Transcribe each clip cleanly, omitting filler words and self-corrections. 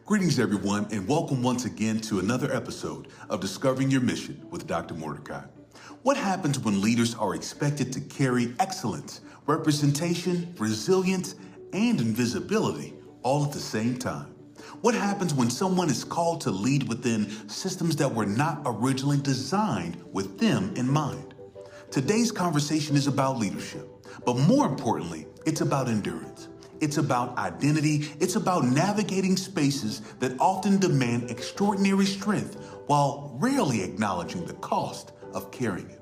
Greetings, everyone, and welcome once again to another episode of Discovering Your Mission with Dr. Mordecai. What happens when leaders are expected to carry excellence, representation, resilience, and invisibility all at the same time? What happens when someone is called to lead within systems that were not originally designed with them in mind? Today's conversation is about leadership, but more importantly, it's about endurance. It's about identity. It's about navigating spaces that often demand extraordinary strength while rarely acknowledging the cost of carrying it.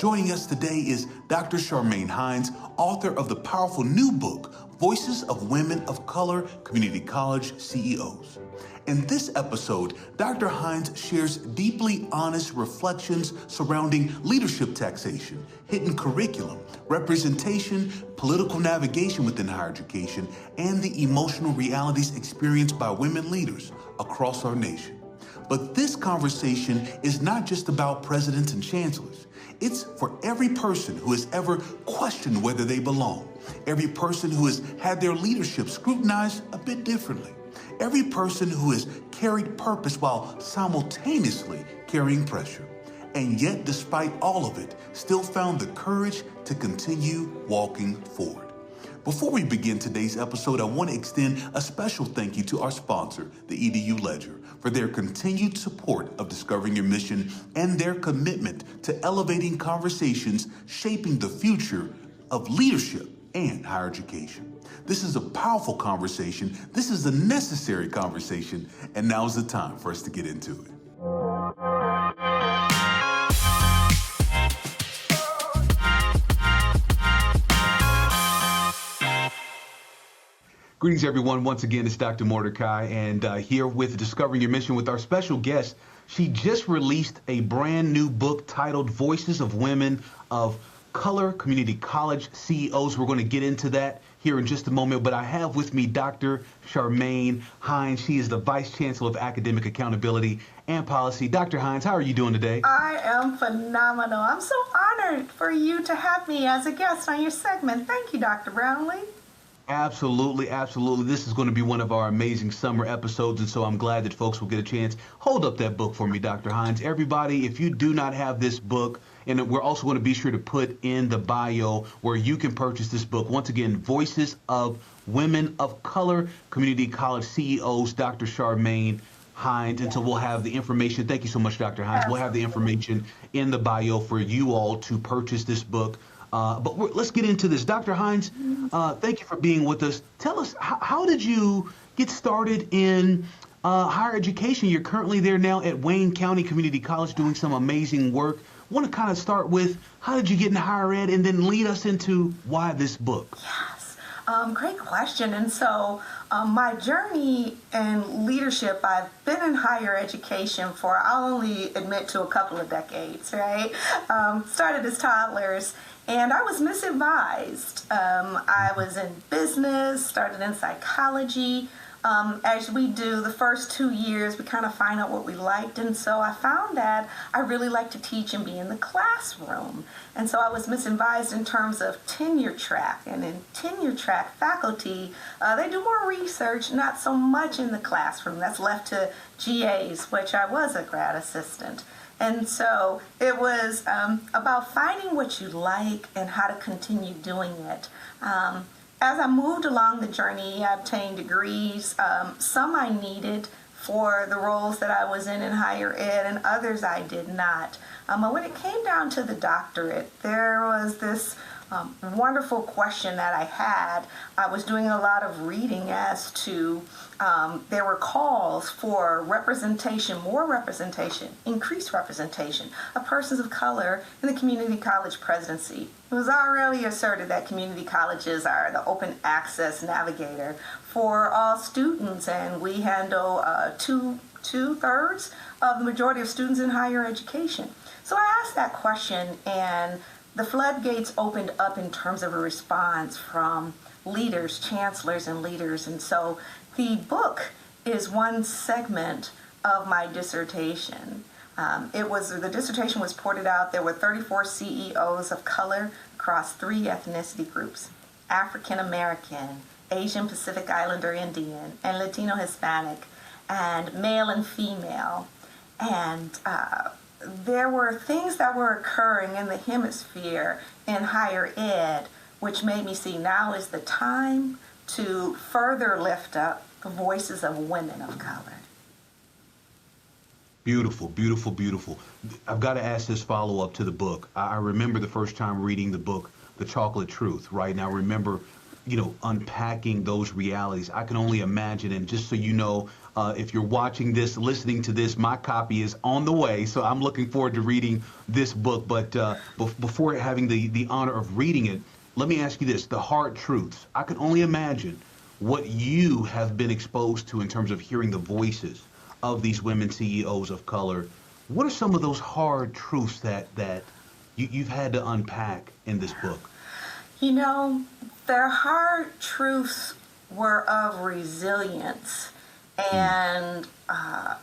Joining us today is Dr. Charmaine Hines, author of the powerful new book, Voices of Women of Color Community College CEOs. In this episode, Dr. Hines shares deeply honest reflections surrounding leadership taxation, hidden curriculum, representation, political navigation within higher education, and the emotional realities experienced by women leaders across our nation. But this conversation is not just about presidents and chancellors. It's for every person who has ever questioned whether they belong, every person who has had their leadership scrutinized a bit differently, every person who has carried purpose while simultaneously carrying pressure, and yet, despite all of it, still found the courage to continue walking forward. Before we begin today's episode, I want to extend a special thank you to our sponsor, the EDU Ledger, for their continued support of Discovering Your Mission and their commitment to elevating conversations shaping the future of leadership and higher education. This is a powerful conversation. This is a necessary conversation, and now's the time for us to get into it. Greetings, everyone. Once again, it's Dr. Mordecai, and here with Discovering Your Mission with our special guest. She just released a brand new book titled Voices of Women of Color Community College CEOs. We're going to get into that here in just a moment, but I have with me Dr. Charmaine Hines. She is the Vice Chancellor of Academic Accountability and Policy. Dr. Hines, how are you doing today? I am phenomenal. I'm so honored for you to have me as a guest on your segment. Thank you, Dr. Brownlee. Absolutely, absolutely. This is going to be one of our amazing summer episodes, and so I'm glad that folks will get a chance. Hold up that book for me, Dr. Hines. Everybody, if you do not have this book, and we're also going to be sure to put in the bio where you can purchase this book. Once again, Voices of Women of Color Community College CEOs, Dr. Charmaine Hines. And so we'll have the information. Thank you so much, Dr. Hines. We'll have the information in the bio for you all to purchase this book. But let's get into this. Dr. Hines, thank you for being with us. Tell us, how did you get started in higher education? You're currently there now at Wayne County Community College doing some amazing work. I want to kind of start with, how did you get into higher ed, and then lead us into why this book? Yes, great question. And so my journey in leadership, I've been in higher education for, I'll only admit, to a couple of decades, right? Started as toddlers. And I was misadvised. I was in business, started in psychology. As we do, the first 2 years, we kind of find out what we liked. And so I found that I really like to teach and be in the classroom. And so I was misadvised in terms of tenure track. And in tenure track faculty, they do more research, not so much in the classroom. That's left to GAs, which I was a grad assistant. And so it was about finding what you like and how to continue doing it. As I moved along the journey, I obtained degrees. Some I needed for the roles that I was in higher ed, and others I did not. But when it came down to the doctorate, there was this wonderful question that I had. I was doing a lot of reading as to there were calls for representation, more representation, increased representation of persons of color in the community college presidency. It was already asserted that community colleges are the open access navigator for all students, and we handle two-thirds of the majority of students in higher education. So I asked that question, and the floodgates opened up in terms of a response from leaders, chancellors, and leaders. And so the book is one segment of my dissertation. The dissertation was ported out. There were 34 CEOs of color across 3 ethnicity groups: African American, Asian Pacific Islander Indian, and Latino Hispanic. and male and female. And there were things that were occurring in the hemisphere in higher ed, which made me see now is the time to further lift up the voices of women of color. Beautiful, beautiful, beautiful. I've got to ask this follow-up to the book. I remember the first time reading the book, The Chocolate Truth, right? Now, remember, unpacking those realities. I can only imagine, and just so you know, if you're watching this, listening to this, my copy is on the way, so I'm looking forward to reading this book. But before having the honor of reading it, let me ask you this, the hard truths. I can only imagine what you have been exposed to in terms of hearing the voices of these women CEOs of color. What are some of those hard truths that you've had to unpack in this book? Their hard truths were of resilience and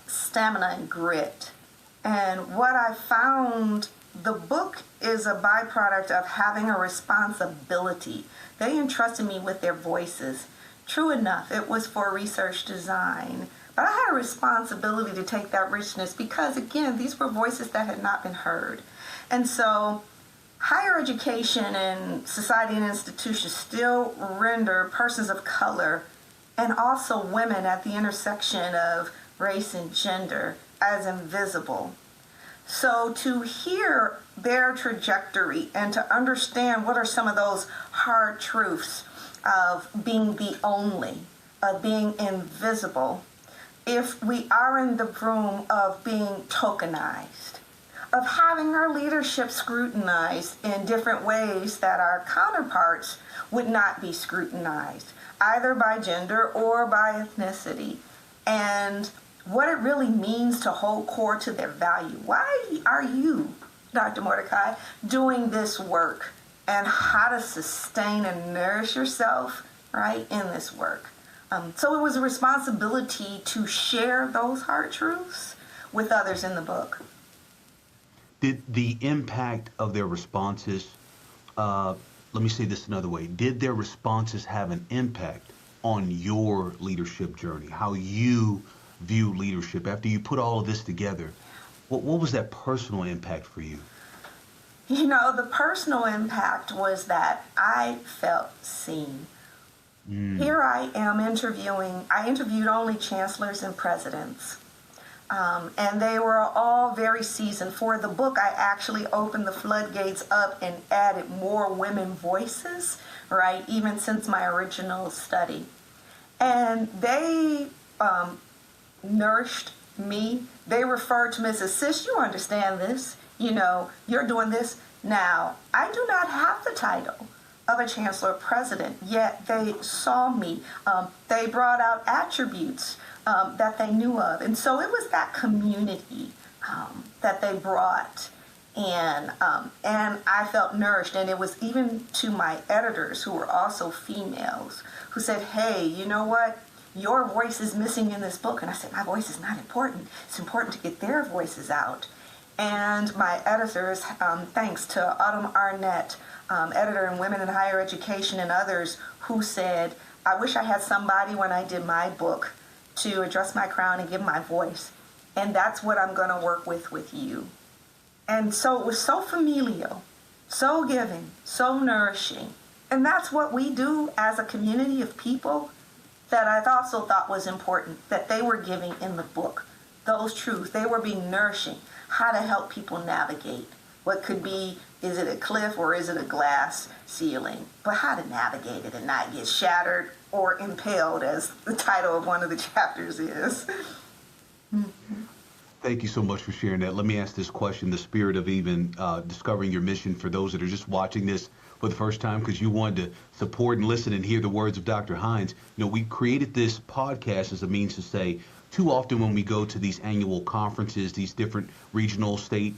stamina and grit. And what I found, the book is a byproduct of having a responsibility. They entrusted me with their voices. True enough, it was for research design. But I had a responsibility to take that richness because, again, these were voices that had not been heard. And so higher education and society and institutions still render persons of color and also women at the intersection of race and gender as invisible. So to hear their trajectory and to understand what are some of those hard truths of being the only, of being invisible, if we are in the room of being tokenized, of having our leadership scrutinized in different ways that our counterparts would not be scrutinized, either by gender or by ethnicity, and what it really means to hold core to their value. Why are you, Dr. Mordecai, doing this work, and how to sustain and nourish yourself, right, in this work? So it was a responsibility to share those hard truths with others in the book. Did the impact of their responses, let me say this another way, did their responses have an impact on your leadership journey, how you view leadership? After you put all of this together, what was that personal impact for you? The personal impact was that I felt seen. Here I am I interviewed only chancellors and presidents. And they were all very seasoned. For the book, I actually opened the floodgates up and added more women voices, right, even since my original study. And they nourished me. They referred to me as, sis, you understand this. You're doing this. Now, I do not have the title of a chancellor president, yet they saw me. They brought out attributes that they knew of. And so it was that community that they brought. And I felt nourished. And it was even to my editors, who were also females, who said, hey, you know what? Your voice is missing in this book. And I said, my voice is not important. It's important to get their voices out. And my editors, thanks to Autumn Arnett, editor in Women in Higher Education, and others, who said, I wish I had somebody when I did my book to address my crown and give my voice. And that's what I'm going to work with you. And so it was so familial, so giving, so nourishing. And that's what we do as a community of people that I also thought was important, that they were giving in the book. Those truths, they were being nourishing, how to help people navigate what could be, is it a cliff or is it a glass ceiling? But how to navigate it and not get shattered or impaled, as the title of one of the chapters is. Thank you so much for sharing that. Let me ask this question, the spirit of even discovering your mission for those that are just watching this for the first time because you wanted to support and listen and hear the words of Dr. Hines. We created this podcast as a means to say, too often when we go to these annual conferences, these different regional, state,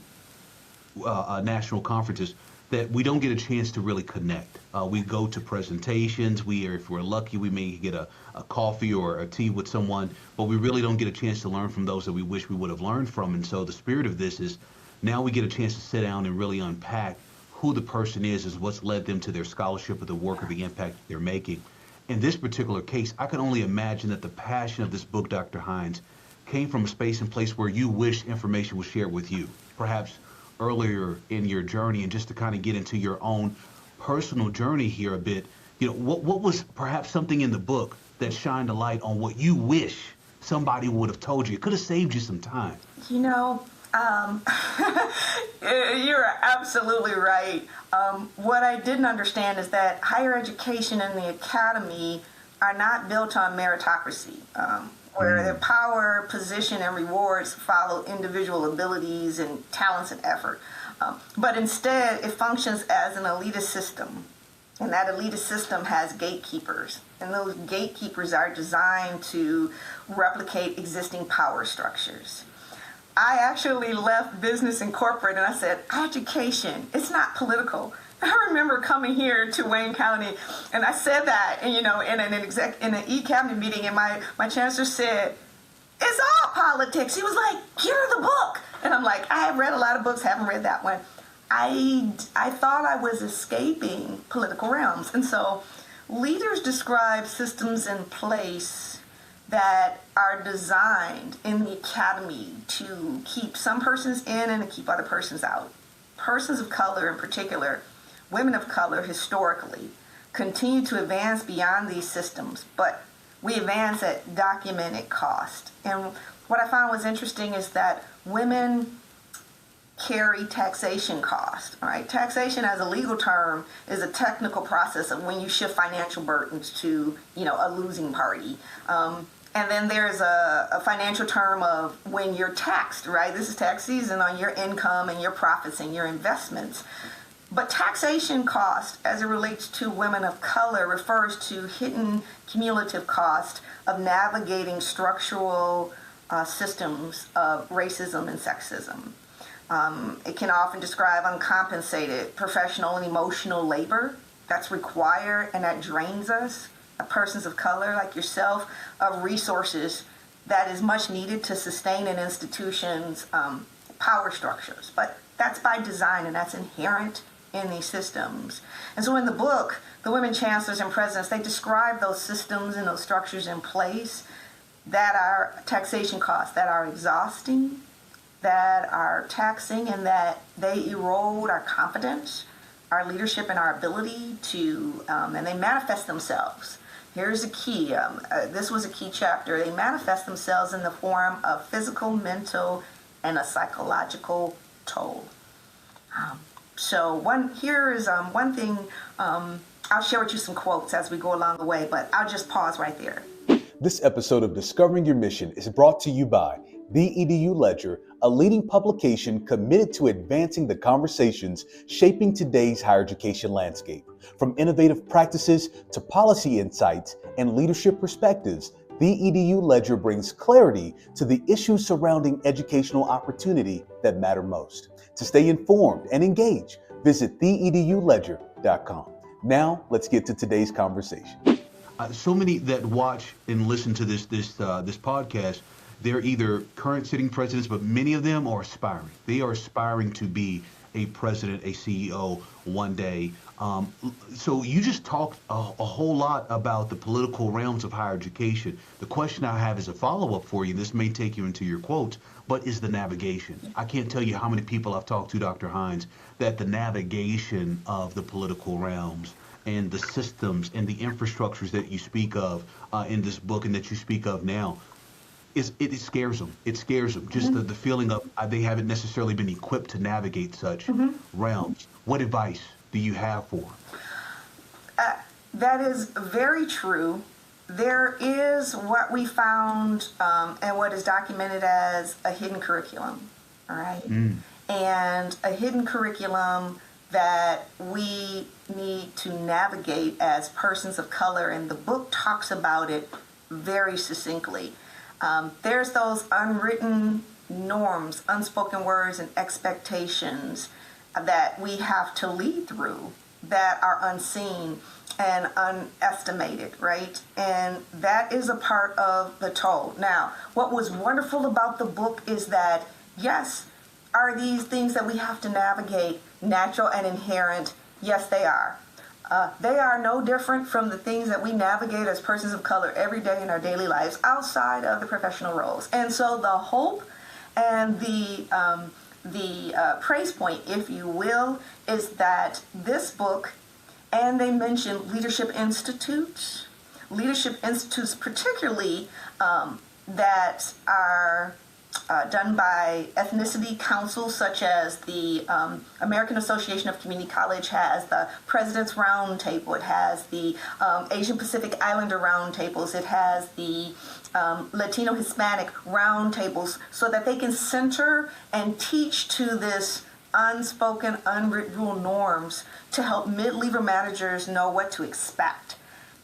national conferences, that we don't get a chance to really connect. We go to presentations. If we're lucky, we may get a coffee or a tea with someone, but we really don't get a chance to learn from those that we wish we would have learned from. And so the spirit of this is now we get a chance to sit down and really unpack who the person is what's led them to their scholarship or the work or the impact they're making. in this particular case, I can only imagine that the passion of this book, Dr. Hines, came from a space and place where you wish information was shared with you, perhaps earlier in your journey. And just to kind of get into your own personal journey here a bit, what was perhaps something in the book that shined a light on what you wish somebody would have told you? It could have saved you some time. You're absolutely right. What I didn't understand is that higher education and the academy are not built on meritocracy, where their power, position, and rewards follow individual abilities and talents and effort. But instead, it functions as an elitist system. And that elitist system has gatekeepers. And those gatekeepers are designed to replicate existing power structures. I actually left business and corporate and I said, education, it's not political. I remember coming here to Wayne County and I said that, and in an e-cabinet meeting, and my chancellor said, it's all politics. He was like, here's the book. And I'm like, I have read a lot of books, haven't read that one. I thought I was escaping political realms. And so leaders describe systems in place that are designed in the academy to keep some persons in and to keep other persons out. Persons of color in particular, women of color historically, continue to advance beyond these systems, but we advance at documented cost. And what I found was interesting is that women carry taxation cost. All right, taxation as a legal term is a technical process of when you shift financial burdens to a losing party. And then there's a financial term of when you're taxed, right? This is tax season on your income and your profits and your investments. But taxation cost, as it relates to women of color, refers to hidden cumulative cost of navigating structural systems of racism and sexism. It can often describe uncompensated professional and emotional labor that's required and that drains us, persons of color like yourself, of resources that is much needed to sustain an institution's power structures. But that's by design and that's inherent in these systems. And so in the book, the women chancellors and presidents, they describe those systems and those structures in place that are taxation costs, that are exhausting, that are taxing, and that they erode our confidence, our leadership, and our ability to, and they manifest themselves. Here's a key. This was a key chapter. They manifest themselves in the form of physical, mental, and a psychological toll. So one thing, I'll share with you some quotes as we go along the way, but I'll just pause right there. This episode of Discovering Your Mission is brought to you by The EDU Ledger, a leading publication committed to advancing the conversations shaping today's higher education landscape. From innovative practices to policy insights and leadership perspectives, The EDU Ledger brings clarity to the issues surrounding educational opportunity that matter most. To stay informed and engaged, visit theeduledger.com. Now, let's get to today's conversation. So many that watch and listen to this podcast, they're either current sitting presidents, but many of them are aspiring. They are aspiring to be a president, a CEO one day. So you just talked a whole lot about the political realms of higher education. The question I have is a follow-up for you. This may take you into your quotes, but is the navigation. I can't tell you how many people I've talked to, Dr. Hines, that the navigation of the political realms and the systems and the infrastructures that you speak of in this book and that you speak of now, it scares them. It scares them. Just the feeling of they haven't necessarily been equipped to navigate such realms. What advice do you have for them? That is very true. There is what we found and what is documented as a hidden curriculum, all right? And a hidden curriculum that we need to navigate as persons of color, and the book talks about it very succinctly. There's those unwritten norms, unspoken words, and expectations that we have to lead through that are unseen and unestimated, right? And that is a part of the toll. Now, what was wonderful about the book is that, yes, are these things that we have to navigate natural and inherent? Yes, they are. They are no different from the things that we navigate as persons of color every day in our daily lives outside of the professional roles. And so the hope and the praise point, if you will, is that this book, and they mention leadership institutes particularly that are done by ethnicity councils, such as the American Association of Community College has the President's Roundtable, it has the Asian Pacific Islander Roundtables, it has the Latino Hispanic Roundtables, so that they can center and teach to this unspoken, unwritten rule norms to help mid-level managers know what to expect.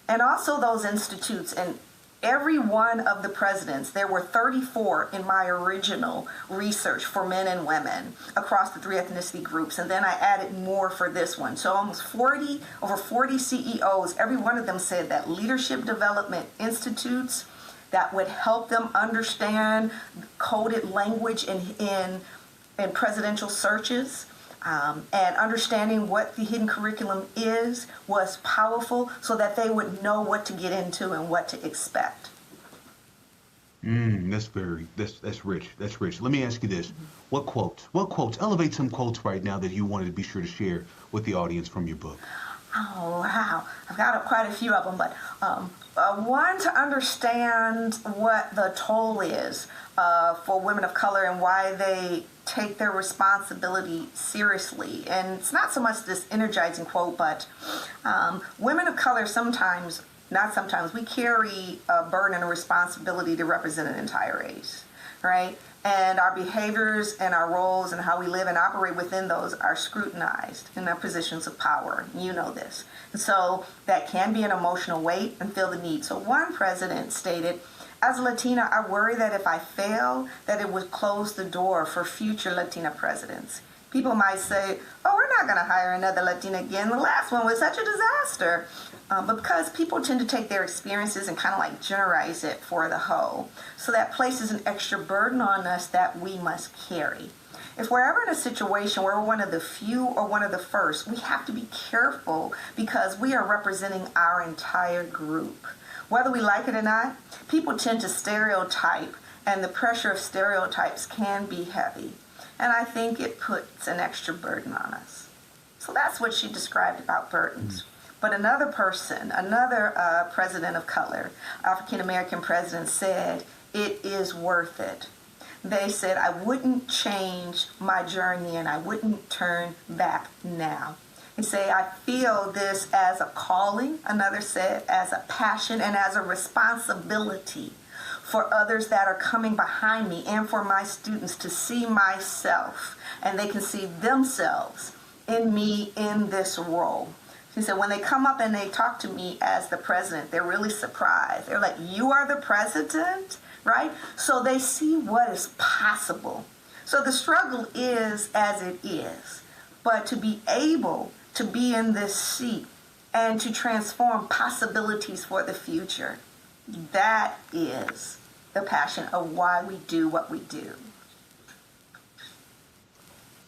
And also those institutes, and every one of the presidents, there were 34 in my original research for men and women across the 3 ethnicity groups, and then I added more for this one. So over 40 CEOs, every one of them said that leadership development institutes that would help them understand coded language in presidential searches, and understanding what the hidden curriculum is was powerful, so that they would know what to get into and what to expect. That's rich. That's rich. Let me ask you this. What quotes, elevate some quotes right now that you wanted to be sure to share with the audience from your book. Oh, wow. I've got quite a few of them, but one, to understand what the toll is for women of color and why they take their responsibility seriously. And it's not so much this energizing quote, but women of color we carry a burden and a responsibility to represent an entire race, right? And our behaviors and our roles and how we live and operate within those are scrutinized in our positions of power. You know this. And so that can be an emotional weight and feel the need. So one president stated, "As a Latina, I worry that if I fail, that it would close the door for future Latina presidents. People might say, oh, we're not going to hire another Latina again. The last one was such a disaster." But because people tend to take their experiences and kind of like generalize it for the whole. So that places an extra burden on us that we must carry. If we're ever in a situation where we're one of the few or one of the first, we have to be careful because we are representing our entire group. Whether we like it or not, people tend to stereotype, and the pressure of stereotypes can be heavy. And I think it puts an extra burden on us. So that's what she described about burdens. But another president of color, African-American president, said, "It is worth it." They said, "I wouldn't change my journey and I wouldn't turn back now." They say, "I feel this as a calling," another said, "as a passion and as a responsibility for others that are coming behind me and for my students to see myself, and they can see themselves in me in this role." She said, when they come up and they talk to me as the president, they're really surprised. They're like, "You are the president?" Right? So they see what is possible. So the struggle is as it is. But to be able to be in this seat and to transform possibilities for the future, that is the passion of why we do what we do.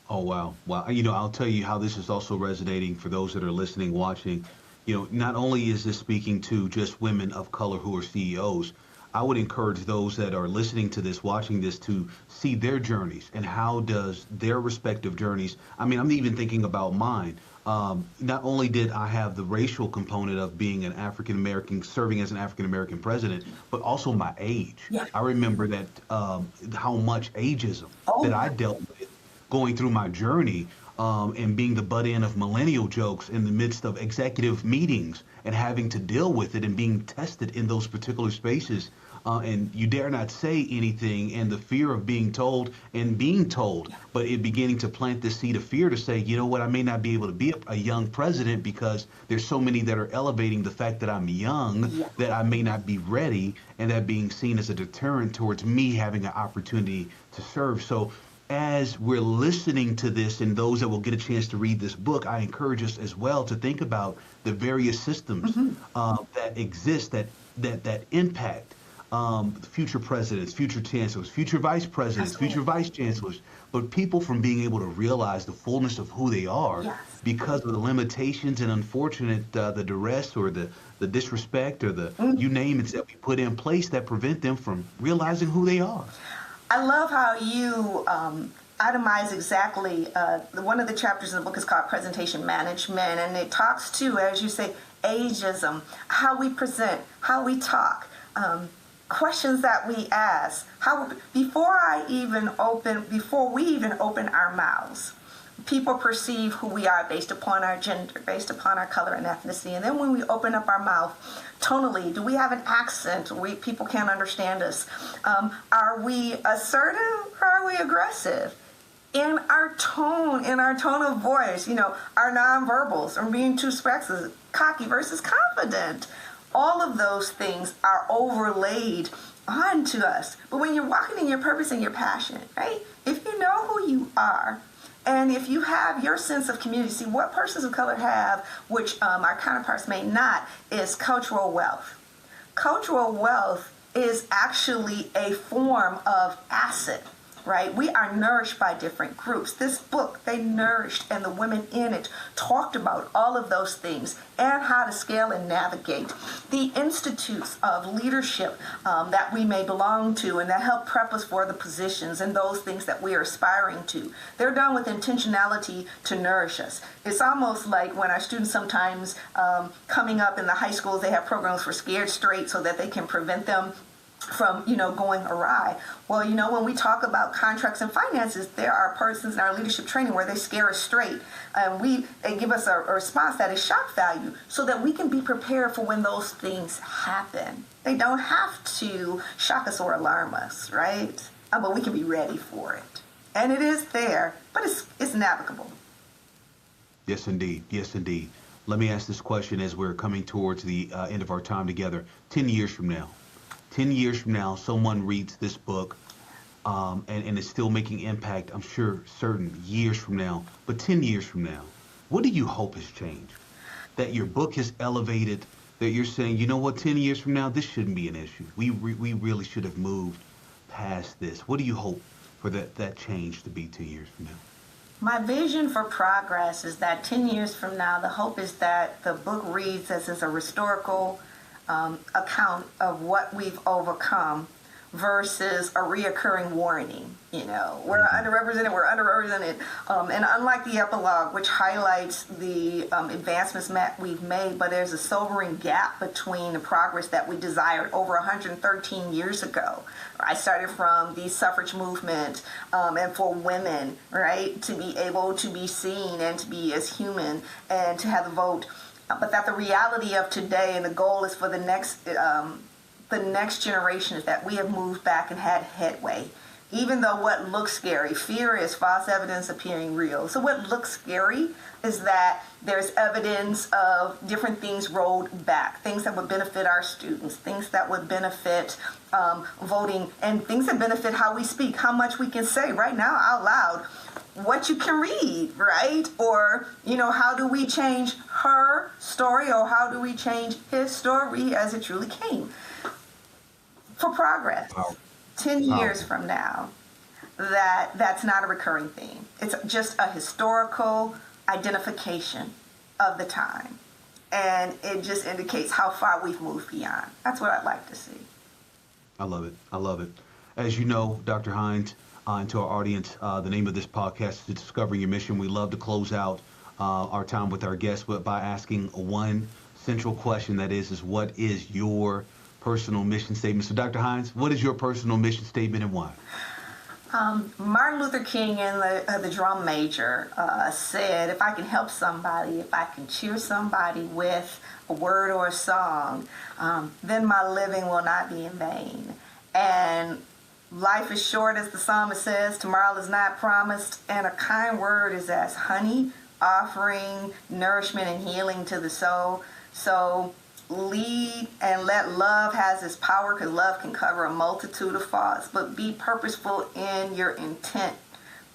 Oh, wow. Wow. I'll tell you how this is also resonating for those that are listening, watching. Not only is this speaking to just women of color who are CEOs, I would encourage those that are listening to this, watching this, to see their journeys and how does their respective journeys. I'm even thinking about mine. Not only did I have the racial component of being an African-American, serving as an African-American president, but also my age. Yeah. I remember that how much ageism that I dealt with going through my journey, and being the butt end of millennial jokes in the midst of executive meetings and having to deal with it and being tested in those particular spaces. And you dare not say anything, and the fear of being told and being told, but it beginning to plant this seed of fear to say, you know what, I may not be able to be a young president because there's so many that are elevating the fact that I'm young, that I may not be ready, and that being seen as a deterrent towards me having an opportunity to serve. So as we're listening to this, and those that will get a chance to read this book, I encourage us as well to think about the various systems that exist that impact future presidents, future chancellors, future vice presidents, Absolutely. future vice chancellors, but people from being able to realize the fullness of who they are Yes. because of the limitations and unfortunate the duress or the disrespect or the you name it that we put in place that prevent them from realizing who they are. I love how you itemize exactly. One of the chapters in the book is called Presentation Management, and it talks to, as you say, ageism, how we present, how we talk, questions that we ask, before we even open our mouths. People perceive who we are based upon our gender, based upon our color and ethnicity. And then when we open up our mouth, tonally, do we have an accent? People can't understand us. Are we assertive or are we aggressive? In our tone of voice, our nonverbals, or being too expressive, cocky versus confident. All of those things are overlaid onto us. But when you're walking in your purpose and your passion, right? If you know who you are, and if you have your sense of community, see what persons of color have, which our counterparts may not, is cultural wealth. Cultural wealth is actually a form of asset, right? We are nourished by different groups. This book, they nourished, and the women in it talked about all of those things and how to scale and navigate the institutes of leadership that we may belong to and that help prep us for the positions and those things that we are aspiring to. They're done with intentionality to nourish us. It's almost like when our students sometimes coming up in the high schools, they have programs for Scared Straight so that they can prevent them from going awry. Well, when we talk about contracts and finances, there are persons in our leadership training where they scare us straight, and they give us a response that is shock value so that we can be prepared for when those things happen. They don't have to shock us or alarm us, right? But we can be ready for it, and it is there, but it's navigable. Yes, indeed. Yes, indeed. Let me ask this question as we're coming towards the end of our time together. 10 years from now, 10 years from now, someone reads this book and is still making impact, I'm sure, certain years from now. But 10 years from now, what do you hope has changed? That your book has elevated, that you're saying, 10 years from now, this shouldn't be an issue. We really should have moved past this. What do you hope for that change to be 10 years from now? My vision for progress is that 10 years from now, the hope is that the book reads as a historical account of what we've overcome versus a reoccurring warning. We're underrepresented, and unlike the epilogue, which highlights the advancements we've made, but there's a sobering gap between the progress that we desired over 113 years ago. I started from the suffrage movement, and for women, right, to be able to be seen and to be as human and to have the vote. But that the reality of today and the goal is for the next generation is that we have moved back and had headway. Even though what looks scary, fear is false evidence appearing real. So what looks scary is that there's evidence of different things rolled back, things that would benefit our students, things that would benefit voting, and things that benefit how we speak, how much we can say right now out loud, what you can read, right? Or, how do we change her story, or how do we change his story as it truly came? For progress. Wow. 10 years from now, that's not a recurring theme. It's just a historical identification of the time. And it just indicates how far we've moved beyond. That's what I'd like to see. I love it. I love it. As you know, Dr. Hines, and to our audience, the name of this podcast is Discovering Your Mission. We love to close out our time with our guests by asking one central question, that is what is your personal mission statement? So, Dr. Hines, what is your personal mission statement and why? Martin Luther King in the Drum Major said, if I can help somebody, if I can cheer somebody with a word or a song, then my living will not be in vain. And life is short, as the psalmist says, tomorrow is not promised, and a kind word is as honey, offering nourishment and healing to the soul. So lead and let love has its power, because love can cover a multitude of faults, but be purposeful in your intent.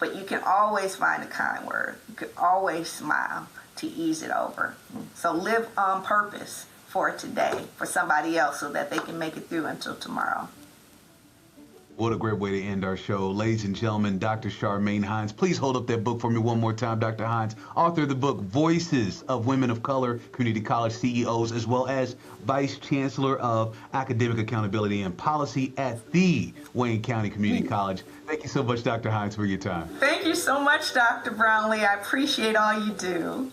But you can always find a kind word. You can always smile to ease it over. So live on purpose for today for somebody else so that they can make it through until tomorrow. What a great way to end our show. Ladies and gentlemen, Dr. Charmaine Hines. Please hold up that book for me one more time, Dr. Hines. Author of the book, Voices of Women of Color, Community College CEOs, as well as Vice Chancellor of Academic Accountability and Policy at the Wayne County Community College. Thank you so much, Dr. Hines, for your time. Thank you so much, Dr. Brownlee. I appreciate all you do.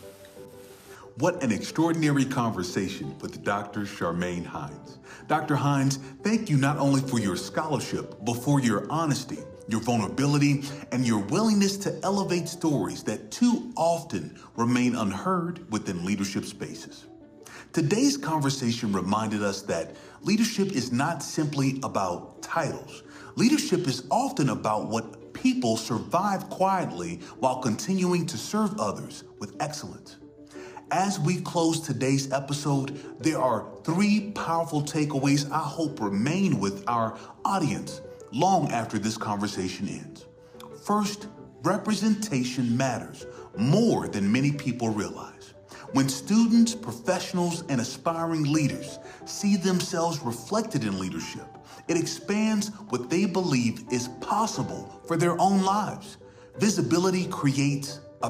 What an extraordinary conversation with Dr. Charmaine Hines. Dr. Hines, thank you not only for your scholarship, but for your honesty, your vulnerability, and your willingness to elevate stories that too often remain unheard within leadership spaces. Today's conversation reminded us that leadership is not simply about titles. Leadership is often about what people survive quietly while continuing to serve others with excellence. As we close today's episode, there are 3 powerful takeaways I hope remain with our audience long after this conversation ends. First, representation matters more than many people realize. When students, professionals, and aspiring leaders see themselves reflected in leadership, it expands what they believe is possible for their own lives. Visibility creates a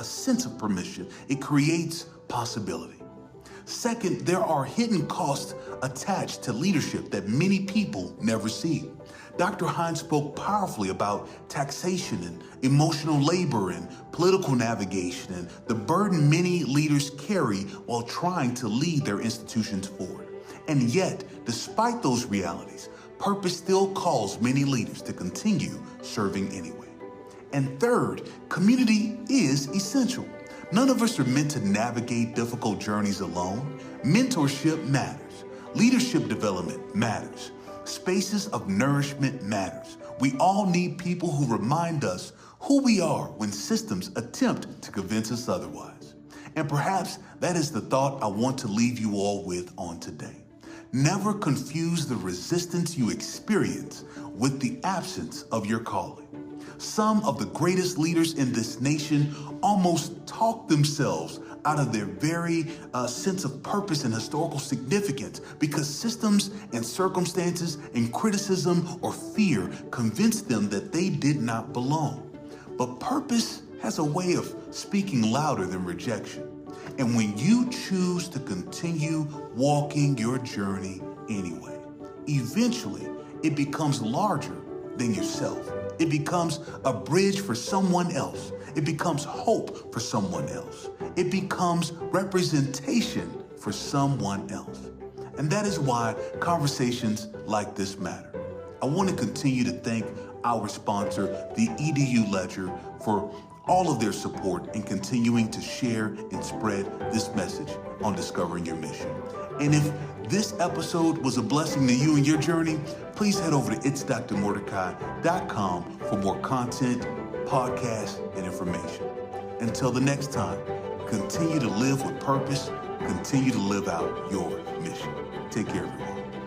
sense of permission. It creates possibility. Second, there are hidden costs attached to leadership that many people never see. Dr. Hines spoke powerfully about taxation and emotional labor and political navigation and the burden many leaders carry while trying to lead their institutions forward. And yet, despite those realities, purpose still calls many leaders to continue serving anyway. And third, community is essential. None of us are meant to navigate difficult journeys alone. Mentorship matters. Leadership development matters. Spaces of nourishment matters. We all need people who remind us who we are when systems attempt to convince us otherwise. And perhaps that is the thought I want to leave you all with on today. Never confuse the resistance you experience with the absence of your calling. Some of the greatest leaders in this nation almost talk themselves out of their very sense of purpose and historical significance because systems and circumstances and criticism or fear convinced them that they did not belong. But purpose has a way of speaking louder than rejection. And when you choose to continue walking your journey anyway, eventually it becomes larger than yourself. It becomes a bridge for someone else. It becomes hope for someone else. It becomes representation for someone else. And that is why conversations like this matter. I want to continue to thank our sponsor, the EDU Ledger, for all of their support in continuing to share and spread this message on Discovering Your Mission. And if this episode was a blessing to you in your journey, please head over to itsdrmordecai.com for more content, podcasts, and information. Until the next time, continue to live with purpose, continue to live out your mission. Take care, everyone.